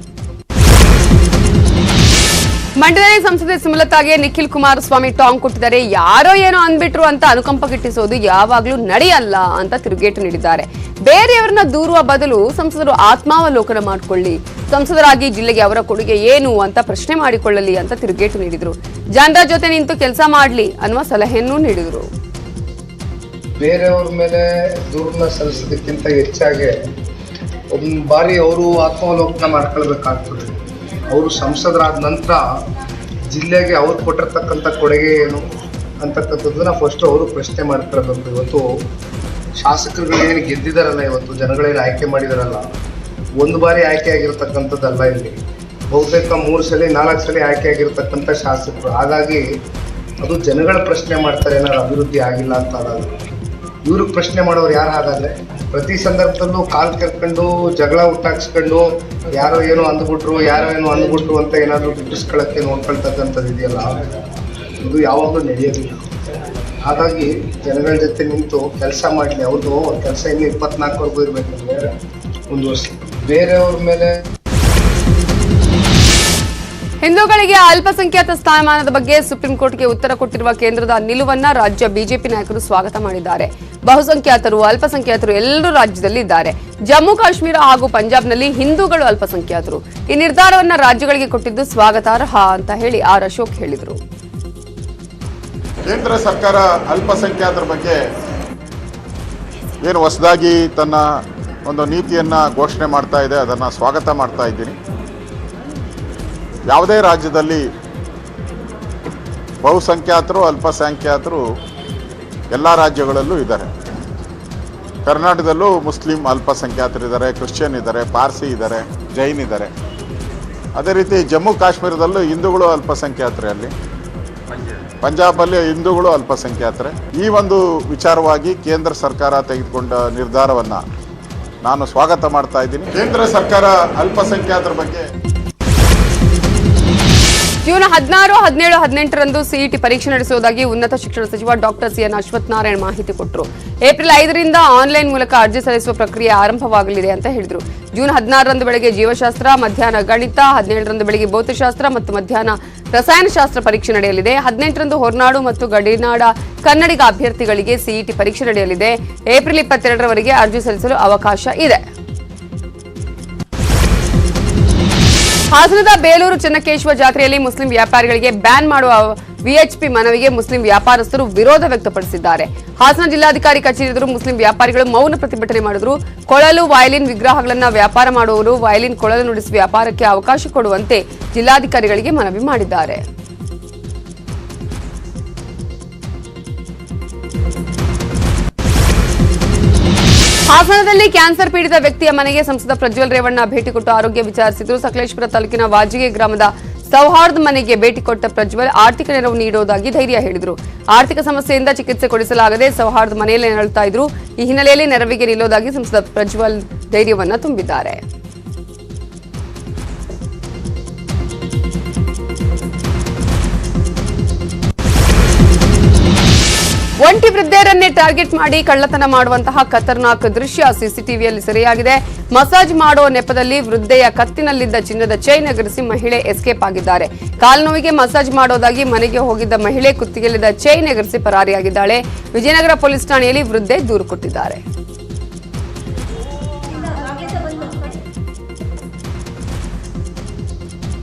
ಮಂಡ್ಯದಲ್ಲಿ ಸಂಸದೆ ಸುಮಲತಾಗೆ ನಿಖಿಲ್ ಕುಮಾರಸ್ವಾಮಿ ಟಾಂಗ್ ಕೊಟ್ಟಿದ್ದಾರೆ. ಯಾರೋ ಏನೋ ಅಂದ್ಬಿಟ್ರು ಅಂತ ಅನುಕಂಪ ಗಿಟ್ಟಿಸೋದು ಯಾವಾಗ್ಲೂ ನಡೆಯಲ್ಲ ಅಂತ ತಿರುಗೇಟು ನೀಡಿದ್ದಾರೆ. ಬೇರೆಯವರನ್ನ ದೂರುವ ಬದಲು ಸಂಸದರು ಆತ್ಮಾವಲೋಕನ ಮಾಡಿಕೊಳ್ಳಿ, ಸಂಸದರಾಗಿ ಜಿಲ್ಲೆಗೆ ಅವರ ಕೊಡುಗೆ ಏನು ಅಂತ ಪ್ರಶ್ನೆ ಮಾಡಿಕೊಳ್ಳಲಿ ಅಂತ ತಿರುಗೇಟು ನೀಡಿದ್ರು. ಜನರ ಜೊತೆ ನಿಂತು ಕೆಲಸ ಮಾಡ್ಲಿ ಅನ್ನುವ ಸಲಹೆಯನ್ನೂ ನೀಡಿದ್ರು. ಬೇರೆಯವ್ರ ಮೇಲೆ ದೂರನ್ನ ಸಲ್ಲಿಸೋದಕ್ಕಿಂತ ಹೆಚ್ಚಾಗಿ ಒಂದು ಬಾರಿ ಅವರು ಆತ್ಮಾವಲೋಕನ ಮಾಡ್ಕೊಳ್ಬೇಕಾಗ್ತದೆ. ಅವರು ಸಂಸದರಾದ ನಂತರ ಜಿಲ್ಲೆಗೆ ಅವ್ರು ಕೊಟ್ಟಿರ್ತಕ್ಕಂಥ ಕೊಡುಗೆ ಏನು ಅಂತಕ್ಕಂಥದ್ದನ್ನ ಫಸ್ಟ್ ಅವರು ಪ್ರಶ್ನೆ ಮಾಡ್ಕೊಳ್ಬೇಕು. ಇವತ್ತು ಶಾಸಕರುಗಳು ಏನು ಗೆದ್ದಿದಾರಲ್ಲ, ಇವತ್ತು ಜನಗಳೇನು ಆಯ್ಕೆ ಮಾಡಿದಾರಲ್ಲ, ಒಂದು ಬಾರಿ ಆಯ್ಕೆ ಆಗಿರ್ತಕ್ಕಂಥದ್ದಲ್ಲ. ಇಲ್ಲಿ ಬಹುತೇಕ 3 ಸಲ 4 ಸಲ ಆಯ್ಕೆ ಆಗಿರ್ತಕ್ಕಂಥ ಶಾಸಕರು. ಹಾಗಾಗಿ ಅದು ಜನಗಳ ಪ್ರಶ್ನೆ ಮಾಡ್ತಾರೆ, ಏನಾದ್ರು ಅಭಿವೃದ್ಧಿ ಆಗಿಲ್ಲ ಅಂತ. ಆದಾಗ ಇವ್ರಿಗೆ ಪ್ರಶ್ನೆ ಮಾಡೋರು ಯಾರು? ಹಾಗಾದ್ರೆ ಪ್ರತಿ ಸಂದರ್ಭದಲ್ಲೂ ಕಾಲು ಕೆರ್ಕೊಂಡು ಜಗಳ ಹುಟ್ಟಾಕ್ಸ್ಕೊಂಡು ಯಾರೋ ಏನೋ ಅಂದ್ಬಿಟ್ರು ಅಂತ ಏನಾದರೂ ಬಿಟ್ಟಿಸ್ಕೊಳ್ಳೋಕ್ಕೆ ನೋಡ್ಕೊಳ್ತಕ್ಕಂಥದ್ದು ಇದೆಯಲ್ಲ, ಇದು ಯಾವಾಗಲೂ ನಡೆಯೋದಿಲ್ಲ. ಹಾಗಾಗಿ ಜನಗಳ ಜೊತೆ ನಿಂತು ಕೆಲಸ ಮಾಡಲಿ. ಅವ್ರದ್ದು ಕೆಲಸ ಇನ್ನು 24ವರೆಗೂ ಇರಬೇಕಂದ್ರೆ ಮುಂದುವರಿಸಿ. ಬೇರೆಯವ್ರ ಮೇಲೆ ಹಿಂದೂಗಳಿಗೆ ಅಲ್ಪಸಂಖ್ಯಾತ ಸ್ಥಾನಮಾನದ ಬಗ್ಗೆ ಸುಪ್ರೀಂ ಕೋರ್ಟ್ಗೆ ಉತ್ತರ ಕೊಟ್ಟಿರುವ ಕೇಂದ್ರದ ನಿಲುವನ್ನ ರಾಜ್ಯ ಬಿಜೆಪಿ ನಾಯಕರು ಸ್ವಾಗತ ಮಾಡಿದ್ದಾರೆ. ಬಹುಸಂಖ್ಯಾತರು, ಅಲ್ಪಸಂಖ್ಯಾತರು ಎಲ್ಲರೂ ರಾಜ್ಯದಲ್ಲಿ ಇದ್ದಾರೆ. ಜಮ್ಮು ಕಾಶ್ಮೀರ ಹಾಗೂ ಪಂಜಾಬ್ನಲ್ಲಿ ಹಿಂದೂಗಳು ಅಲ್ಪಸಂಖ್ಯಾತರು. ಈ ನಿರ್ಧಾರವನ್ನ ರಾಜ್ಯಗಳಿಗೆ ಕೊಟ್ಟಿದ್ದು ಸ್ವಾಗತಾರ್ಹ ಅಂತ ಹೇಳಿ ಆರ್ ಅಶೋಕ್ ಹೇಳಿದರು. ಕೇಂದ್ರ ಸರ್ಕಾರ ಅಲ್ಪಸಂಖ್ಯಾತರ ಬಗ್ಗೆ ಏನು ಹೊಸದಾಗಿ ತನ್ನ ಒಂದು ನೀತಿಯನ್ನು ಘೋಷಣೆ ಮಾಡ್ತಾ ಇದೆ, ಅದನ್ನು ಸ್ವಾಗತ ಮಾಡ್ತಾ ಇದ್ದೀನಿ. ಯಾವುದೇ ರಾಜ್ಯದಲ್ಲಿ ಬಹುಸಂಖ್ಯಾತರು ಅಲ್ಪಸಂಖ್ಯಾತರು ಎಲ್ಲ ರಾಜ್ಯಗಳಲ್ಲೂ ಇದ್ದಾರೆ. ಕರ್ನಾಟಕದಲ್ಲೂ ಮುಸ್ಲಿಂ ಅಲ್ಪಸಂಖ್ಯಾತರಿದ್ದಾರೆ, ಕ್ರಿಶ್ಚಿಯನ್ ಇದ್ದಾರೆ, ಪಾರ್ಸಿ ಇದ್ದಾರೆ, ಜೈನ್ ಇದ್ದಾರೆ. ಅದೇ ರೀತಿ ಜಮ್ಮು ಕಾಶ್ಮೀರದಲ್ಲೂ ಹಿಂದೂಗಳು ಅಲ್ಪಸಂಖ್ಯಾತರೇ, ಅಲ್ಲಿ ಪಂಜಾಬಲ್ಲಿ ಹಿಂದೂಗಳು ಅಲ್ಪಸಂಖ್ಯಾತರೇ. ಈ ಒಂದು ವಿಚಾರವಾಗಿ ಕೇಂದ್ರ ಸರ್ಕಾರ ತೆಗೆದುಕೊಂಡ ನಿರ್ಧಾರವನ್ನು ನಾನು ಸ್ವಾಗತ ಮಾಡ್ತಾ ಇದ್ದೀನಿ. ಕೇಂದ್ರ ಸರ್ಕಾರ ಅಲ್ಪಸಂಖ್ಯಾತರ ಬಗ್ಗೆ ಜೂನ್ 16, 17, 18ರಂದು ಸಿಇಟಿ ಪರೀಕ್ಷೆ ನಡೆಸುವುದಾಗಿ ಉನ್ನತ ಶಿಕ್ಷಣ ಸಚಿವ ಡಾಕ್ಟರ್ ಸಿಎನ್ ಅಶ್ವತ್ಥನಾರಾಯಣ ಮಾಹಿತಿ ಕೊಟ್ಟರು. ಏಪ್ರಿಲ್ 5ರಿಂದ ಆನ್ಲೈನ್ ಮೂಲಕ ಅರ್ಜಿ ಸಲ್ಲಿಸುವ ಪ್ರಕ್ರಿಯೆ ಆರಂಭವಾಗಲಿದೆ ಅಂತ ಹೇಳಿದರು. ಜೂನ್ 16ರಂದು ಬೆಳಗ್ಗೆ ಜೀವಶಾಸ್ತ್ರ, ಮಧ್ಯಾಹ್ನ ಗಣಿತ, 17ರಂದು ಬೆಳಗ್ಗೆ ಭೌತಶಾಸ್ತ್ರ ಮತ್ತು ಮಧ್ಯಾಹ್ನ ರಸಾಯನಶಾಸ್ತ್ರ ಪರೀಕ್ಷೆ ನಡೆಯಲಿದೆ. 18ರಂದು ಹೊರನಾಡು ಮತ್ತು ಗಡಿನಾಡ ಕನ್ನಡಿಗ ಅಭ್ಯರ್ಥಿಗಳಿಗೆ ಸಿಇಟಿ ಪರೀಕ್ಷೆ ನಡೆಯಲಿದೆ. ಏಪ್ರಿಲ್ 22ರವರೆಗೆ ಅರ್ಜಿ ಸಲ್ಲಿಸಲು ಅವಕಾಶ ಇದೆ. ಹಾಸನದ ಬೇಲೂರು ಚೆನ್ನಕೇಶ್ವರ ಜಾತ್ರೆಯಲ್ಲಿ ಮುಸ್ಲಿಂ ವ್ಯಾಪಾರಿಗಳಿಗೆ ಬ್ಯಾನ್ ಮಾಡುವ ವಿಎಚ್ಪಿ ಮನವಿಗೆ ಮುಸ್ಲಿಂ ವ್ಯಾಪಾರಸ್ಥರು ವಿರೋಧ ವ್ಯಕ್ತಪಡಿಸಿದ್ದಾರೆ. ಹಾಸನ ಜಿಲ್ಲಾಧಿಕಾರಿ ಕಚೇರಿ ಎದುರು ಮುಸ್ಲಿಂ ವ್ಯಾಪಾರಿಗಳು ಮೌನ ಪ್ರತಿಭಟನೆ ಮಾಡಿದರು. ಕೊಳಲು ವಯಲಿನ್ ವಿಗ್ರಹಗಳನ್ನು ವ್ಯಾಪಾರ ಮಾಡುವವರು ವಯಲಿನ್ ಕೊಳಲು ನುಡಿಸಿ ವ್ಯಾಪಾರಕ್ಕೆ ಅವಕಾಶ ಕೊಡುವಂತೆ ಜಿಲ್ಲಾಧಿಕಾರಿಗಳಿಗೆ ಮನವಿ ಮಾಡಿದ್ದಾರೆ. ಹಾಸನದಲ್ಲಿ ಕ್ಯಾನ್ಸರ್ ಪೀಡಿತ ವ್ಯಕ್ತಿಯ ಮನೆಗೆ ಸಂಸದ ಪ್ರಜ್ವಲ್ ರೇವಣ್ಣ ಭೇಟಿ ಕೊಟ್ಟು ಆರೋಗ್ಯ ವಿಚಾರಿಸಿದರು. ಸಕಲೇಶಪುರ ತಾಲೂಕಿನ ವಾಜಿಗೆ ಗ್ರಾಮದ ಸೌಹಾರ್ದ ಮನೆಗೆ ಭೇಟಿ ಕೊಟ್ಟ ಪ್ರಜ್ವಲ್ ಆರ್ಥಿಕ ನೆರವು ನೀಡುವುದಾಗಿ ಧೈರ್ಯ ಹೇಳಿದರು. ಆರ್ಥಿಕ ಸಮಸ್ಯೆಯಿಂದ ಚಿಕಿತ್ಸೆ ಕೊಡಿಸಲಾಗದೆ ಸೌಹಾರ್ದ ಮನೆಯಲ್ಲಿ ನರಳುತ್ತಾ ಇದ್ರು. ಈ ಹಿನ್ನೆಲೆಯಲ್ಲಿ ನೆರವಿಗೆ ನಿಲ್ಲುವುದಾಗಿ ಸಂಸದ ಪ್ರಜ್ವಲ್ ಧೈರ್ಯವನ್ನ ತುಂಬಿದ್ದಾರೆ. ಒಂಟಿ ವೃದ್ಧೆಯರನ್ನೇ ಟಾರ್ಗೆಟ್ ಮಾಡಿ ಕಳ್ಳತನ ಮಾಡುವಂತಹ ಖತರ್ನಾಕ್ ದೃಶ್ಯ ಸಿಸಿಟಿವಿಯಲ್ಲಿ ಸೆರೆಯಾಗಿದೆ. ಮಸಾಜ್ ಮಾಡೋ ನೆಪದಲ್ಲಿ ವೃದ್ಧೆಯ ಕತ್ತಿನಲ್ಲಿದ್ದ ಚಿನ್ನದ ಚೈನ್ ಎಗರಿಸಿ ಮಹಿಳೆ ಎಸ್ಕೇಪ್ ಆಗಿದ್ದಾರೆ. ಕಾಲ್ನೋವಿಗೆ ಮಸಾಜ್ ಮಾಡೋದಾಗಿ ಮನೆಗೆ ಹೋಗಿದ್ದ ಮಹಿಳೆ ಕುತ್ತಿಗೆಯಲ್ಲಿದ್ದ ಚೈನ್ ಎಗರಿಸಿ ಪರಾರಿಯಾಗಿದ್ದಾಳೆ. ವಿಜಯನಗರ ಪೊಲೀಸ್ ಠಾಣೆಯಲ್ಲಿ ವೃದ್ಧೆ ದೂರು ಕೊಟ್ಟಿದ್ದಾರೆ.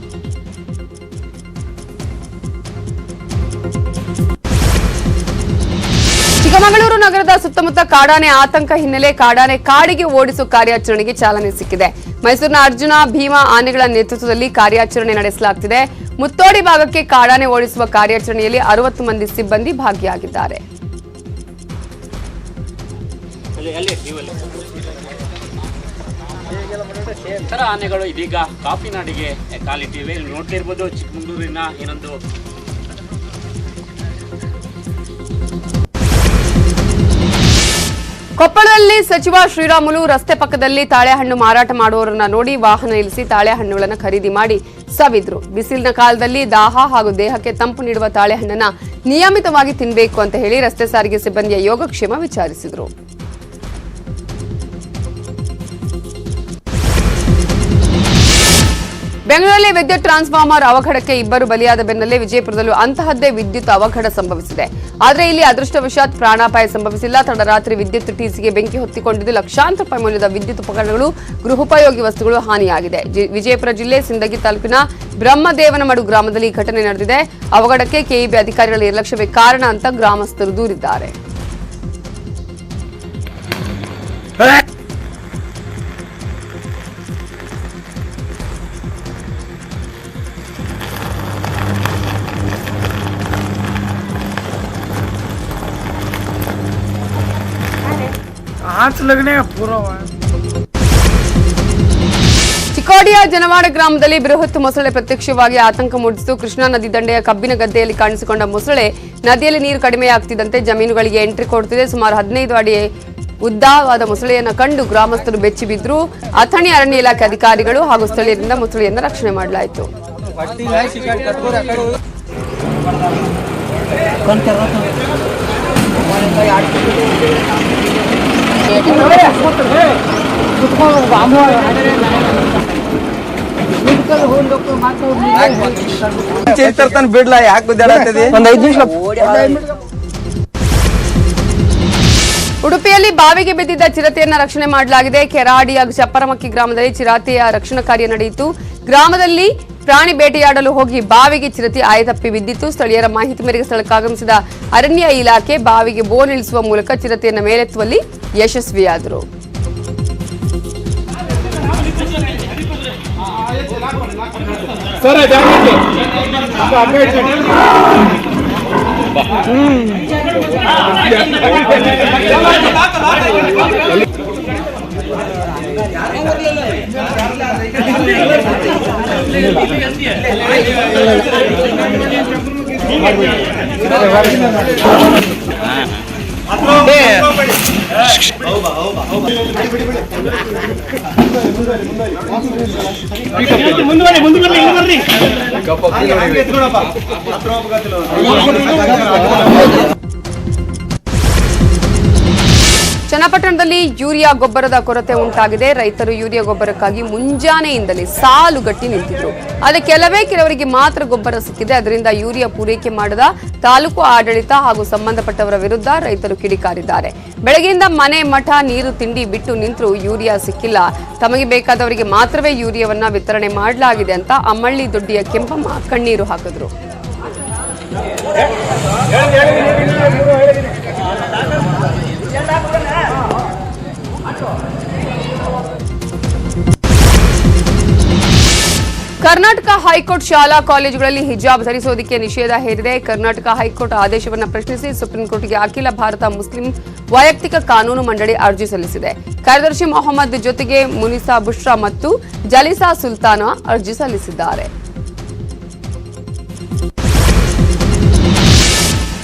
ಚಿಕ್ಕಮಗಳೂರು ನಗರದ ಸುತ್ತಮುತ್ತ ಕಾಡಾನೆ ಆತಂಕ ಹಿನ್ನೆಲೆ ಕಾಡಾನೆ ಕಾಡಿಗೆ ಓಡಿಸುವ ಕಾರ್ಯಾಚರಣೆಗೆ ಚಾಲನೆ ಸಿಕ್ಕಿದೆ. ಮೈಸೂರಿನ ಅರ್ಜುನ ಭೀಮಾ ಆನೆಗಳ ನೇತೃತ್ವದಲ್ಲಿ ಕಾರ್ಯಾಚರಣೆ ನಡೆಸಲಾಗುತ್ತಿದೆ. ಮುತ್ತೋಡಿ ಭಾಗಕ್ಕೆ ಕಾಡಾನೆ ಓಡಿಸುವ ಕಾರ್ಯಾಚರಣೆಯಲ್ಲಿ 60 ಮಂದಿ ಸಿಬ್ಬಂದಿ ಭಾಗಿಯಾಗಿದ್ದಾರೆ. ಆನೆಗಳು ಇದೀಗ ಕಾಫಿನಾಡಿಗೆ ಕಾಲಿಟ್ಟಿವೆ. ನೋಡ್ತಿರ್ಬೋದು ಚಿಕ್ಕಮಗಳೂರಿನ ಏನೊಂದು ಕೊಪ್ಪಳದಲ್ಲಿ ಸಚಿವ ಶ್ರೀರಾಮುಲು ರಸ್ತೆ ಪಕ್ಕದಲ್ಲಿ ತಾಳೆಹಣ್ಣು ಮಾರಾಟ ಮಾಡುವವರನ್ನ ನೋಡಿ ವಾಹನ ನಿಲ್ಲಿಸಿ ತಾಳೆಹಣ್ಣುಗಳನ್ನು ಖರೀದಿ ಮಾಡಿ ಸವಿದ್ರು. ಬಿಸಿಲಿನ ಕಾಲದಲ್ಲಿ ದಾಹ ಹಾಗೂ ದೇಹಕ್ಕೆ ತಂಪು ನೀಡುವ ತಾಳೆಹಣ್ಣನ್ನ ನಿಯಮಿತವಾಗಿ ತಿನ್ನಬೇಕು ಅಂತ ಹೇಳಿ ರಸ್ತೆ ಸಾರಿಗೆ ಸಿಬ್ಬಂದಿಯ ಯೋಗಕ್ಷೇಮ ವಿಚಾರಿಸಿದರು. ಬೆಂಗಳೂರಲ್ಲಿ ವಿದ್ಯುತ್ ಟ್ರಾನ್ಸ್ಫಾರ್ಮರ್ ಅವಘಡಕ್ಕೆ 2 ಬಲಿಯಾದ ಬೆನ್ನಲ್ಲೇ ವಿಜಯಪುರದಲ್ಲೂ ಅಂತಹದ್ದೇ ವಿದ್ಯುತ್ ಅವಘಡ ಸಂಭವಿಸಿದೆ. ಆದರೆ ಇಲ್ಲಿ ಅದೃಷ್ಟವಶಾತ್ ಪ್ರಾಣಾಪಾಯ ಸಂಭವಿಸಿಲ್ಲ. ತಡರಾತ್ರಿ ವಿದ್ಯುತ್ ಟಿಸಿಗೆ ಬೆಂಕಿ ಹೊತ್ತಿಕೊಂಡಿದ್ದು ಲಕ್ಷಾಂತರ ರೂಪಾಯಿ ಮೌಲ್ಯದ ವಿದ್ಯುತ್ ಉಪಕರಣಗಳು, ಗೃಹೋಪಯೋಗಿ ವಸ್ತುಗಳು ಹಾನಿಯಾಗಿದೆ. ವಿಜಯಪುರ ಜಿಲ್ಲೆ ಸಿಂದಗಿ ತಾಲೂಕಿನ ಬ್ರಹ್ಮದೇವನಮಡು ಗ್ರಾಮದಲ್ಲಿ ಈ ಘಟನೆ ನಡೆದಿದೆ. ಅವಘಡಕ್ಕೆ ಕೆಇಬಿ ಅಧಿಕಾರಿಗಳ ನಿರ್ಲಕ್ಷ್ಯವೇ ಕಾರಣ ಅಂತ ಗ್ರಾಮಸ್ಥರು ದೂರಿದ್ದಾರೆ. ಚಿಕ್ಕೋಡಿಯ ಜನವಾಡ ಗ್ರಾಮದಲ್ಲಿ ಬೃಹತ್ ಮೊಸಳೆ ಪ್ರತ್ಯಕ್ಷವಾಗಿ ಆತಂಕ ಮೂಡಿಸಿತು. ಕೃಷ್ಣಾ ನದಿ ದಂಡೆಯ ಕಬ್ಬಿನ ಗದ್ದೆಯಲ್ಲಿ ಕಾಣಿಸಿಕೊಂಡ ಮೊಸಳೆ ನದಿಯಲ್ಲಿ ನೀರು ಕಡಿಮೆಯಾಗುತ್ತಿದ್ದಂತೆ ಜಮೀನುಗಳಿಗೆ ಎಂಟ್ರಿ ಕೊಡುತ್ತಿದೆ. ಸುಮಾರು 15 ಅಡಿ ಉದ್ದವಾದ ಮೊಸಳೆಯನ್ನು ಕಂಡು ಗ್ರಾಮಸ್ಥರು ಬೆಚ್ಚಿ ಬಿದ್ದರು. ಅಥಣಿ ಅರಣ್ಯ ಇಲಾಖೆ ಅಧಿಕಾರಿಗಳು ಹಾಗೂ ಸ್ಥಳೀಯರಿಂದ ಮೊಸಳೆಯನ್ನು ರಕ್ಷಣೆ ಮಾಡಲಾಯಿತು. ಬಿಡ್ಲಾ ಯಾಕೆ ಬಿದ್ದಾಡತ್ತದೆ ಒಂದ್ 5 ನಿಮಿಷ. ಉಡುಪಿಯಲ್ಲಿ ಬಾವಿಗೆ ಬಿದ್ದಿದ್ದ ಚಿರತೆಯನ್ನ ರಕ್ಷಣೆ ಮಾಡಲಾಗಿದೆ. ಕೆರಾಡಿಯ ಚಪ್ಪರಮಕ್ಕಿ ಗ್ರಾಮದಲ್ಲಿ ಚಿರತೆಯ ರಕ್ಷಣಾ ಕಾರ್ಯ ನಡೆಯಿತು. ಗ್ರಾಮದಲ್ಲಿ ಪ್ರಾಣಿ ಬೇಟೆಯಾಡಲು ಹೋಗಿ ಬಾವಿಗೆ ಚಿರತೆ ಆಯತಪ್ಪಿ ಬಿದ್ದಿತ್ತು. ಸ್ಥಳೀಯರ ಮಾಹಿತಿ ಮೇರೆಗೆ ಸ್ಥಳಕ್ಕೆ ಆಗಮಿಸಿದ ಅರಣ್ಯ ಇಲಾಖೆ ಬಾವಿಗೆ ಬೋನ್ ಇಳಿಸುವ ಮೂಲಕ ಚಿರತೆಯನ್ನು ಮೇಲೆತ್ತುವಲ್ಲಿ ಯಶಸ್ವಿಯಾದರು. ಚನ್ನಪಟ್ಟಣದಲ್ಲಿ ಯೂರಿಯಾ ಗೊಬ್ಬರದ ಕೊರತೆ ಉಂಟಾಗಿದೆ. ರೈತರು ಯೂರಿಯಾ ಗೊಬ್ಬರಕ್ಕಾಗಿ ಮುಂಜಾನೆಯಿಂದಲೇ ಸಾಲುಗಟ್ಟಿ ನಿಂತಿದ್ರು. ಆದರೆ ಕೆಲವರಿಗೆ ಮಾತ್ರ ಗೊಬ್ಬರ ಸಿಕ್ಕಿದೆ. ಅದರಿಂದ ಯೂರಿಯಾ ಪೂರೈಕೆ ಮಾಡದ ತಾಲೂಕು ಆಡಳಿತ ಹಾಗೂ ಸಂಬಂಧಪಟ್ಟವರ ವಿರುದ್ಧ ರೈತರು ಕಿಡಿಕಾರಿದ್ದಾರೆ. ಬೆಳಗ್ಗೆಯಿಂದ ಮನೆ ಮಠ ನೀರು ತಿಂಡಿ ಬಿಟ್ಟು ನಿಂತರೂ ಯೂರಿಯಾ ಸಿಕ್ಕಿಲ್ಲ. ತಮಗೆ ಬೇಕಾದವರಿಗೆ ಮಾತ್ರವೇ ಯೂರಿಯಾವನ್ನ ವಿತರಣೆ ಮಾಡಲಾಗಿದೆ ಅಂತ ಅಮ್ಮಳ್ಳಿ ದೊಡ್ಡಿಯ ಕೆಂಪಮ್ಮ ಕಣ್ಣೀರು ಹಾಕಿದ್ರು. ಕರ್ನಾಟಕ ಹೈಕೋರ್ಟ್ ಶಾಲಾ ಕಾಲೇಜುಗಳಲ್ಲಿ ಹಿಜಾಬ್ ಧರಿಸುವುದಕ್ಕೆ ನಿಷೇಧ ಹೇರಿದೆ. ಕರ್ನಾಟಕ ಹೈಕೋರ್ಟ್ ಆದೇಶವನ್ನು ಪ್ರಶ್ನಿಸಿ ಸುಪ್ರೀಂ ಕೋರ್ಟ್ಗೆ ಅಖಿಲ ಭಾರತ ಮುಸ್ಲಿಂ ವೈಯಕ್ತಿಕ ಕಾನೂನು ಮಂಡಳಿ ಅರ್ಜಿ ಸಲ್ಲಿಸಿದೆ. ಕಾರ್ಯದರ್ಶಿ ಮೊಹಮ್ಮದ್ ಜೊತೆಗೆ ಮುನಿಸಾ ಬುಷ್ರಾ ಮತ್ತು ಜಲೀಸಾ ಸುಲ್ತಾನ ಅರ್ಜಿ ಸಲ್ಲಿಸಿದ್ದಾರೆ.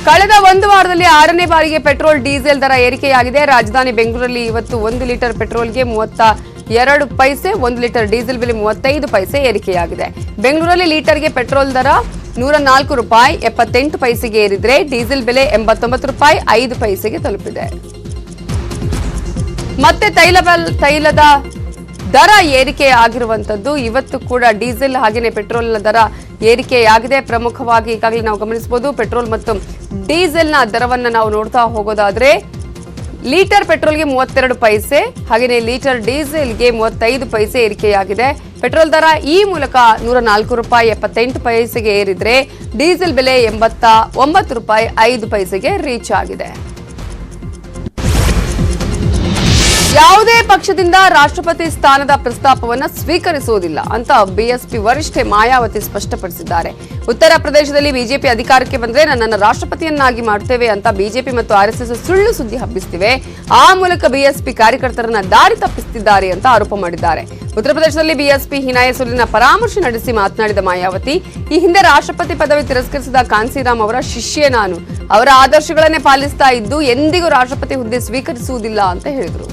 ಕಳೆದ ಒಂದು ವಾರದಲ್ಲಿ 6ನೇ ಬಾರಿಗೆ ಪೆಟ್ರೋಲ್ ಡೀಸೆಲ್ ದರ ಏರಿಕೆಯಾಗಿದೆ. ರಾಜಧಾನಿ ಬೆಂಗಳೂರಲ್ಲಿ ಇವತ್ತು 1 ಲೀಟರ್ ಪೆಟ್ರೋಲ್ಗೆ 32 ಪೈಸೆ, 1 ಲೀಟರ್ ಡೀಸೆಲ್ ಬೆಲೆ 35 ಪೈಸೆ ಏರಿಕೆಯಾಗಿದೆ. ಬೆಂಗಳೂರಲ್ಲಿ ಲೀಟರ್ಗೆ ಪೆಟ್ರೋಲ್ ದರ 104 ರೂಪಾಯಿ 78 ಪೈಸೆಗೆ ಏರಿದ್ರೆ ಡೀಸೆಲ್ ಬೆಲೆ 89 ರೂಪಾಯಿ 5 ಪೈಸೆಗೆ ತಲುಪಿದೆ. ಮತ್ತೆ ತೈಲದ ದರ ಏರಿಕೆ ಆಗಿರುವಂತದ್ದು. ಇವತ್ತು ಕೂಡ ಡೀಸೆಲ್ ಹಾಗೆಯೇ ಪೆಟ್ರೋಲ್ನ ದರ ಏರಿಕೆಯಾಗಿದೆ. ಪ್ರಮುಖವಾಗಿ ಈಗಾಗಲೇ ನಾವು ಗಮನಿಸಬಹುದು, ಪೆಟ್ರೋಲ್ ಮತ್ತು ಡೀಸೆಲ್ನ ದರವನ್ನು ನಾವು ನೋಡ್ತಾ ಹೋಗೋದಾದ್ರೆ ಲೀಟರ್ ಪೆಟ್ರೋಲ್ಗೆ 32 ಪೈಸೆ ಹಾಗೆಯೇ ಲೀಟರ್ ಡೀಸೆಲ್ಗೆ 35 ಪೈಸೆ ಏರಿಕೆಯಾಗಿದೆ. ಪೆಟ್ರೋಲ್ ದರ ಈ ಮೂಲಕ 104 ರೂಪಾಯಿ 78 ಪೈಸೆಗೆ ಏರಿದ್ರೆ ಡೀಸೆಲ್ ಬೆಲೆ 89 ರೂಪಾಯಿ 5 ಪೈಸೆಗೆ ರೀಚ್ ಆಗಿದೆ. ಯಾವುದೇ ಪಕ್ಷದಿಂದ ರಾಷ್ಟ್ರಪತಿ ಸ್ಥಾನದ ಪ್ರಸ್ತಾಪವನ್ನು ಸ್ವೀಕರಿಸುವುದಿಲ್ಲ ಅಂತ ಬಿಎಸ್ಪಿ ವರಿಷ್ಠೆ ಮಾಯಾವತಿ ಸ್ಪಷ್ಟಪಡಿಸಿದ್ದಾರೆ. ಉತ್ತರ ಪ್ರದೇಶದಲ್ಲಿ ಬಿಜೆಪಿ ಅಧಿಕಾರಕ್ಕೆ ಬಂದರೆ ನನ್ನನ್ನು ರಾಷ್ಟ್ರಪತಿಯನ್ನಾಗಿ ಮಾಡ್ತೇವೆ ಅಂತ ಬಿಜೆಪಿ ಮತ್ತು ಆರ್ಎಸ್ಎಸ್ ಸುಳ್ಳು ಸುದ್ದಿ ಹಬ್ಬಿಸುತ್ತಿವೆ. ಆ ಮೂಲಕ ಬಿಎಸ್ಪಿ ಕಾರ್ಯಕರ್ತರನ್ನ ದಾರಿ ತಪ್ಪಿಸುತ್ತಿದ್ದಾರೆ ಅಂತ ಆರೋಪ ಮಾಡಿದ್ದಾರೆ. ಉತ್ತರ ಪ್ರದೇಶದಲ್ಲಿ ಬಿಎಸ್ಪಿ ಹೀನಾಯ ಸುಳ್ಳಿನ ಪರಾಮರ್ಶೆ ನಡೆಸಿ ಮಾತನಾಡಿದ ಮಾಯಾವತಿ, ಈ ಹಿಂದೆ ರಾಷ್ಟ್ರಪತಿ ಪದವಿ ತಿರಸ್ಕರಿಸಿದ ಕಾನ್ಸಿರಾಮ್ ಅವರ ಶಿಷ್ಯೆ ನಾನು. ಅವರ ಆದರ್ಶಗಳನ್ನೇ ಪಾಲಿಸ್ತಾ ಇದ್ದು ಎಂದಿಗೂ ರಾಷ್ಟ್ರಪತಿ ಹುದ್ದೆ ಸ್ವೀಕರಿಸುವುದಿಲ್ಲ ಅಂತ ಹೇಳಿದರು.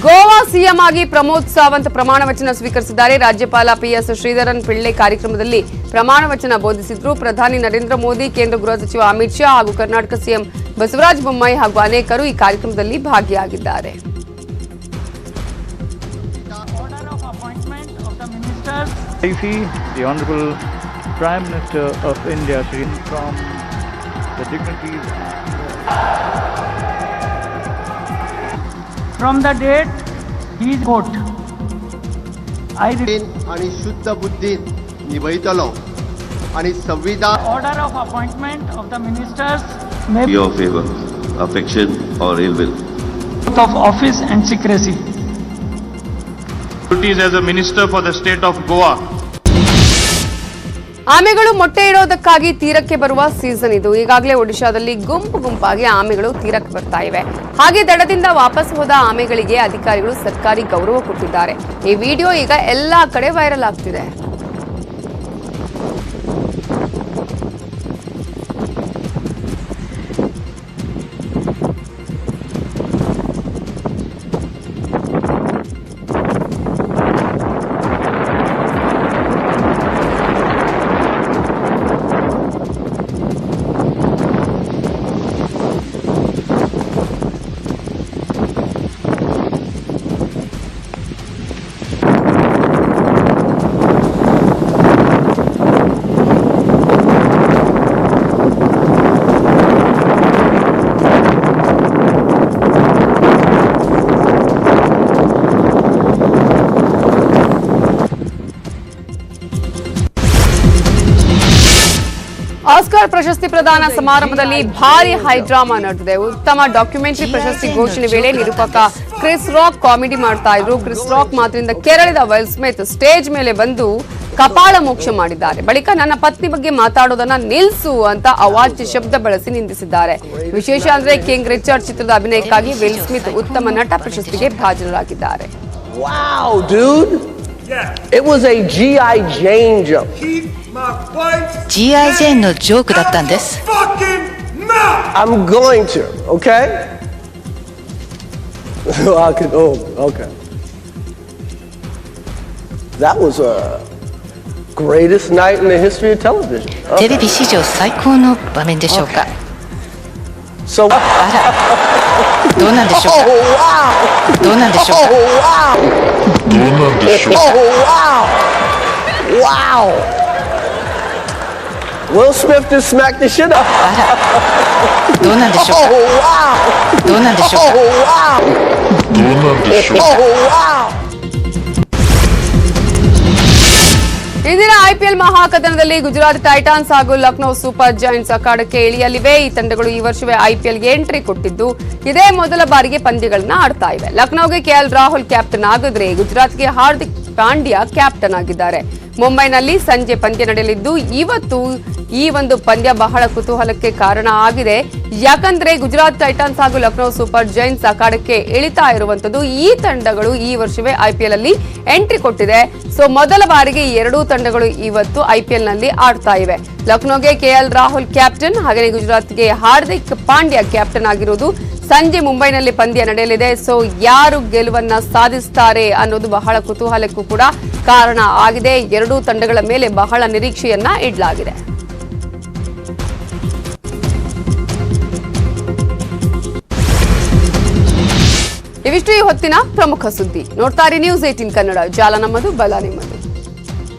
ಗೋವಾ ಸಿಎಂ ಆಗಿ ಪ್ರಮೋದ್ ಸಾವಂತ್ ಪ್ರಮಾಣ ವಚನ ಸ್ವೀಕರಿಸಿದ್ದಾರೆ. ರಾಜ್ಯಪಾಲ ಪಿಎಸ್ ಶ್ರೀಧರನ್ ಪಿಳ್ಳೆ ಕಾರ್ಯಕ್ರಮದಲ್ಲಿ ಪ್ರಮಾಣ ವಚನ ಬೋಧಿಸಿದ್ರು. ಪ್ರಧಾನಿ ನರೇಂದ್ರ ಮೋದಿ, ಕೇಂದ್ರ ಗೃಹ ಸಚಿವ ಅಮಿತ್ ಶಾ ಹಾಗೂ ಕರ್ನಾಟಕ ಸಿಎಂ ಬಸವರಾಜ ಬೊಮ್ಮಾಯಿ ಹಾಗೂ ಅನೇಕರು ಈ ಕಾರ್ಯಕ್ರಮದಲ್ಲಿ ಭಾಗಿಯಾಗಿದ್ದಾರೆ. From the date he is court, I आणि शुद्ध बुद्धीत निभयतलो आणि संविधान order of appointment of the ministers may be your favor, affection or ill will. of office and secrecy. Duties as a minister for the state of Goa. ಆಮೆಗಳು ಮೊಟ್ಟೆ ಇಡೋದಕ್ಕಾಗಿ ತೀರಕ್ಕೆ ಬರುವ season ಇದು. ಈಗಾಗಲೇ ಒಡಿಶಾದಲ್ಲಿ ಗುಂಪಾಗಿ ಆಮೆಗಳು ತೀರಕ್ಕೆ ಬರ್ತಾ ಇವೆ. ಹಾಗೆ ದಡದಿಂದ ವಾಪಸ್ ಹೋದ ಆಮೆಗಳಿಗೆ ಅಧಿಕಾರಿಗಳು ಸರ್ಕಾರಿ ಗೌರವ ಕೊಟ್ಟಿದ್ದಾರೆ. ಈ ವಿಡಿಯೋ ಈಗ ಎಲ್ಲಾ ಕಡೆ ವೈರಲ್ ಆಗ್ತಿದೆ. ಆಸ್ಕರ್ ಪ್ರಶಸ್ತಿ ಪ್ರದಾನ ಸಮಾರಂಭದಲ್ಲಿ ಭಾರಿ ಹೈಡ್ರಾಮಾ ನಡೆದಿದೆ. ಉತ್ತಮ ಡಾಕ್ಯುಮೆಂಟರಿ ಪ್ರಶಸ್ತಿ ಘೋಷಣೆ ವೇಳೆ ನಿರೂಪಕ ಕ್ರಿಸ್ ರಾಕ್ ಕಾಮಿಡಿ ಮಾಡ್ತಾ ಇದ್ರು. ಕ್ರಿಸ್ ರಾಕ್ ಮಾತಿನಿಂದ ಕೆರಳಿದ ವಿಲ್ ಸ್ಮಿತ್ ಸ್ಟೇಜ್ ಮೇಲೆ ಬಂದು ಕಪಾಳ ಮೋಕ್ಷ ಮಾಡಿದ್ದಾರೆ. ಬಳಿಕ ನನ್ನ ಪತ್ನಿ ಬಗ್ಗೆ ಮಾತಾಡೋದನ್ನ ನಿಲ್ಸು ಅಂತ ಅವಾಚ್ಯ ಶಬ್ದ ಬಳಸಿ ನಿಂದಿಸಿದ್ದಾರೆ. ವಿಶೇಷ ಅಂದ್ರೆ ಕಿಂಗ್ ರಿಚರ್ಡ್ ಚಿತ್ರದ ಅಭಿನಯಕ್ಕಾಗಿ ವಿಲ್ ಸ್ಮಿತ್ ಉತ್ತಮ ನಟ ಪ್ರಶಸ್ತಿಗೆ ಭಾಜನರಾಗಿದ್ದಾರೆ. Wow, dude. It was a G.I. Jane joke. G.I. Jane のジョークだったんです。I'm going to, okay? Okay. That was greatest night in the history of television. テレビ史上最高の場面でしょうか。 So あら、どうなんでしょうか。どうなんでしょうか。 wow. Will Smith just smacked the shit up. あら、どうなんでしょうか。どうなんでしょうか。 ಇಂದಿನ IPL ಮಹಾಕದನದಲ್ಲಿ Gujarat Titans ಹಾಗೂ Lucknow super Giants ಅಖಾಡಕ್ಕೆ ಇಳಿಯಲಿವೆ. ಈ ತಂಡಗಳು ಈ ವರ್ಷವೇ ಐಪಿಎಲ್ಗೆ entry ಕೊಟ್ಟಿದ್ದು ಇದೇ ಮೊದಲ ಬಾರಿಗೆ ಪಂದ್ಯಗಳನ್ನ ಆಡ್ತಾ ಇವೆ. ಲಕ್ನೋಗೆ ಕೆಎಲ್ ರಾಹುಲ್ ಕ್ಯಾಪ್ಟನ್ ಆಗಿದ್ರೆ ಗುಜರಾತ್ಗೆ ಹಾರ್ದಿಕ್ ಪಾಂಡ್ಯ ಕ್ಯಾಪ್ಟನ್ ಆಗಿದ್ದಾರೆ. ಮುಂಬೈನಲ್ಲಿ ಸಂಜೆ ಪಂದ್ಯ ನಡೆಯಲಿದ್ದು ಇವತ್ತು ಈ ಒಂದು ಪಂದ್ಯ ಬಹಳ ಕುತೂಹಲಕ್ಕೆ ಕಾರಣ ಆಗಿದೆ. ಯಾಕಂದ್ರೆ ಗುಜರಾತ್ ಟೈಟಾನ್ಸ್ ಹಾಗೂ ಲಕ್ನೋ ಸೂಪರ್ ಜೈಂಟ್ಸ್ ಅಖಾಡಕ್ಕೆ ಇಳಿತಾ ಇರುವಂತದ್ದು ಈ ತಂಡಗಳು ಈ ವರ್ಷವೇ ಐಪಿಎಲ್ ಅಲ್ಲಿ ಎಂಟ್ರಿ ಕೊಟ್ಟಿದೆ. ಸೊ ಮೊದಲ ಬಾರಿಗೆ ಈ ಎರಡೂ ತಂಡಗಳು ಇವತ್ತು ಐಪಿಎಲ್ ನಲ್ಲಿ ಆಡ್ತಾ ಇವೆ. ಲಕ್ನೋಗೆ ಕೆಎಲ್ ರಾಹುಲ್ ಕ್ಯಾಪ್ಟನ್, ಹಾಗೆ ಗುಜರಾತ್ಗೆ ಹಾರ್ದಿಕ್ ಪಾಂಡ್ಯ ಕ್ಯಾಪ್ಟನ್ ಆಗಿರುವುದು. ಸಂಜೆ ಮುಂಬೈನಲ್ಲಿ ಪಂದ್ಯ ನಡೆಯಲಿದೆ. ಸೊ ಯಾರು ಗೆಲುವನ್ನ ಸಾಧಿಸುತ್ತಾರೆ ಅನ್ನೋದು ಬಹಳ ಕುತೂಹಲಕ್ಕೂ ಕೂಡ ಕಾರಣ ಆಗಿದೆ. ಎರಡೂ ತಂಡಗಳ ಮೇಲೆ ಬಹಳ ನಿರೀಕ್ಷೆಯನ್ನ ಇಡಲಾಗಿದೆ. ಇವಿಷ್ಟು ಈ ಹೊತ್ತಿನ ಪ್ರಮುಖ ಸುದ್ದಿ. ನೋಡ್ತಾರೆ ನ್ಯೂಸ್ 18 ಕನ್ನಡ. ಜಾಲ ನಮ್ಮದು, ಬಲ ನಿಮ್ಮದು.